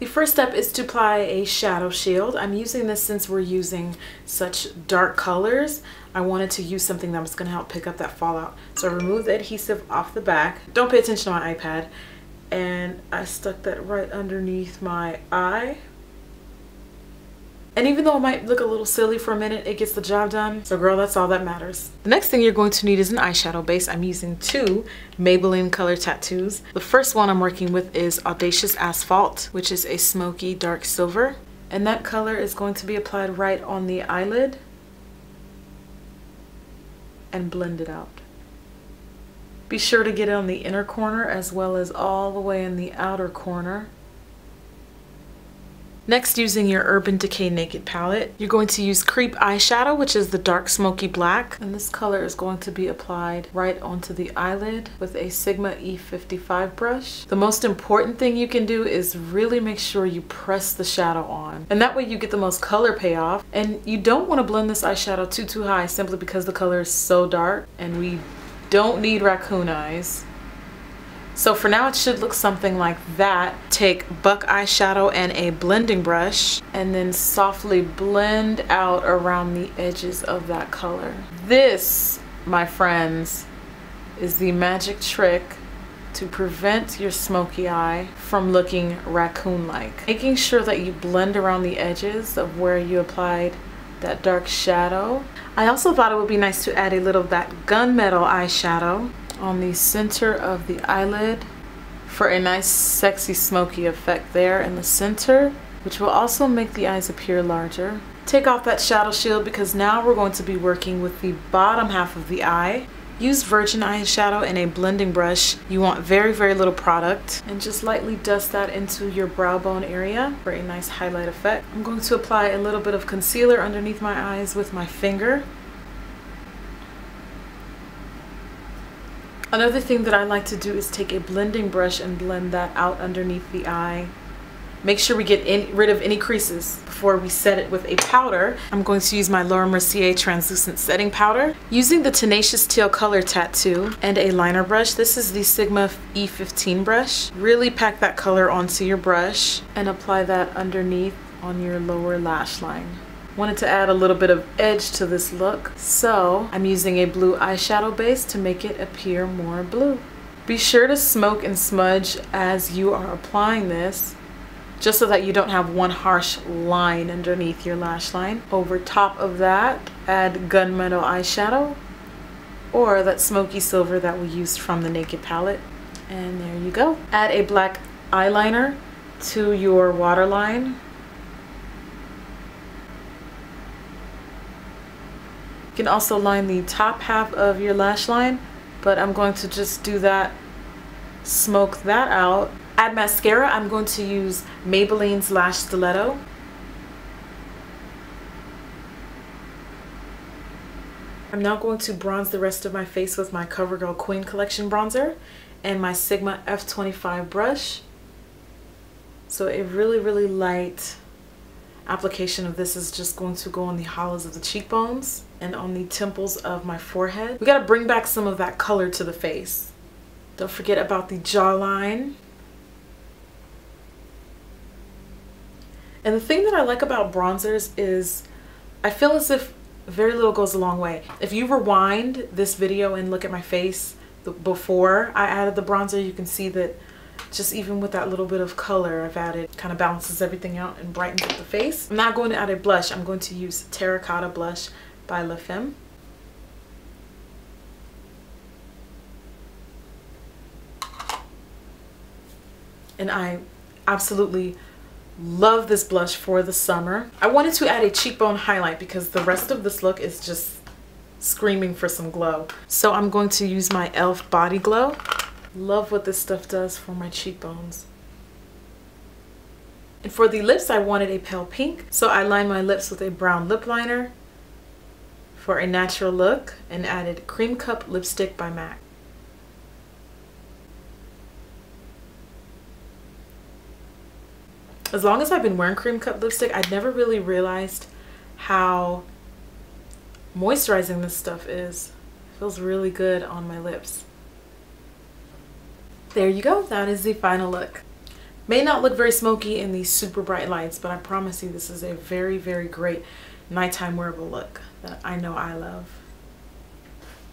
The first step is to apply a shadow shield. I'm using this since we're using such dark colors. I wanted to use something that was going to help pick up that fallout. So I removed the adhesive off the back. Don't pay attention to my iPad. And I stuck that right underneath my eye. And even though it might look a little silly for a minute, it gets the job done. So girl, that's all that matters. The next thing you're going to need is an eyeshadow base. I'm using two Maybelline Color Tattoos. The first one I'm working with is Audacious Asphalt, which is a smoky dark silver. And that color is going to be applied right on the eyelid and blend it out. Be sure to get it on the inner corner as well as all the way in the outer corner. Next, using your Urban Decay Naked palette, you're going to use Creep Eyeshadow, which is the dark smoky black. And this color is going to be applied right onto the eyelid with a Sigma E55 brush. The most important thing you can do is really make sure you press the shadow on. And that way you get the most color payoff. And you don't want to blend this eyeshadow too high simply because the color is so dark and we don't need raccoon eyes. So for now it should look something like that. Take Buck eyeshadow and a blending brush and then softly blend out around the edges of that color. This, my friends, is the magic trick to prevent your smoky eye from looking raccoon-like. Making sure that you blend around the edges of where you applied that dark shadow. I also thought it would be nice to add a little of that gunmetal eyeshadow on the center of the eyelid for a nice sexy smoky effect there in the center, which will also make the eyes appear larger. Take off that shadow shield because now we're going to be working with the bottom half of the eye. Use virgin eyeshadow and a blending brush. You want very little product and just lightly dust that into your brow bone area for a nice highlight effect. I'm going to apply a little bit of concealer underneath my eyes with my finger. Another thing that I like to do is take a blending brush and blend that out underneath the eye. Make sure we get rid of any creases before we set it with a powder. I'm going to use my Laura Mercier translucent setting powder. Using the Tenacious Teal Color Tattoo and a liner brush. This is the Sigma E15 brush. Really pack that color onto your brush and apply that underneath on your lower lash line. Wanted to add a little bit of edge to this look, so I'm using a blue eyeshadow base to make it appear more blue. Be sure to smoke and smudge as you are applying this, just so that you don't have one harsh line underneath your lash line. Over top of that, add gunmetal eyeshadow or that smoky silver that we used from the Naked palette. And there you go. Add a black eyeliner to your waterline. You can also line the top half of your lash line, but I'm going to just do that, smoke that out. Add mascara. I'm going to use Maybelline's Lash Stiletto. I'm now going to bronze the rest of my face with my CoverGirl Queen Collection bronzer and my Sigma F25 brush. So a really light application of this is just going to go on the hollows of the cheekbones and on the temples of my forehead. We gotta bring back some of that color to the face. Don't forget about the jawline. And the thing that I like about bronzers is I feel as if very little goes a long way. If you rewind this video and look at my face before I added the bronzer, you can see that just even with that little bit of color I've added, kind of balances everything out and brightens up the face. I'm not going to add a blush. I'm going to use Terracotta Blush by e.l.f. And I absolutely love this blush for the summer. I wanted to add a cheekbone highlight because the rest of this look is just screaming for some glow. So I'm going to use my e.l.f. Body Glow. Love what this stuff does for my cheekbones. And for the lips, I wanted a pale pink, so I lined my lips with a brown lip liner for a natural look and added Cream Cup Lipstick by MAC. As long as I've been wearing Cream Cup lipstick, I'd never really realized how moisturizing this stuff is. It feels really good on my lips. There you go. That is the final look. May not look very smoky in these super bright lights, but I promise you this is a very, very great nighttime wearable look that I know I love.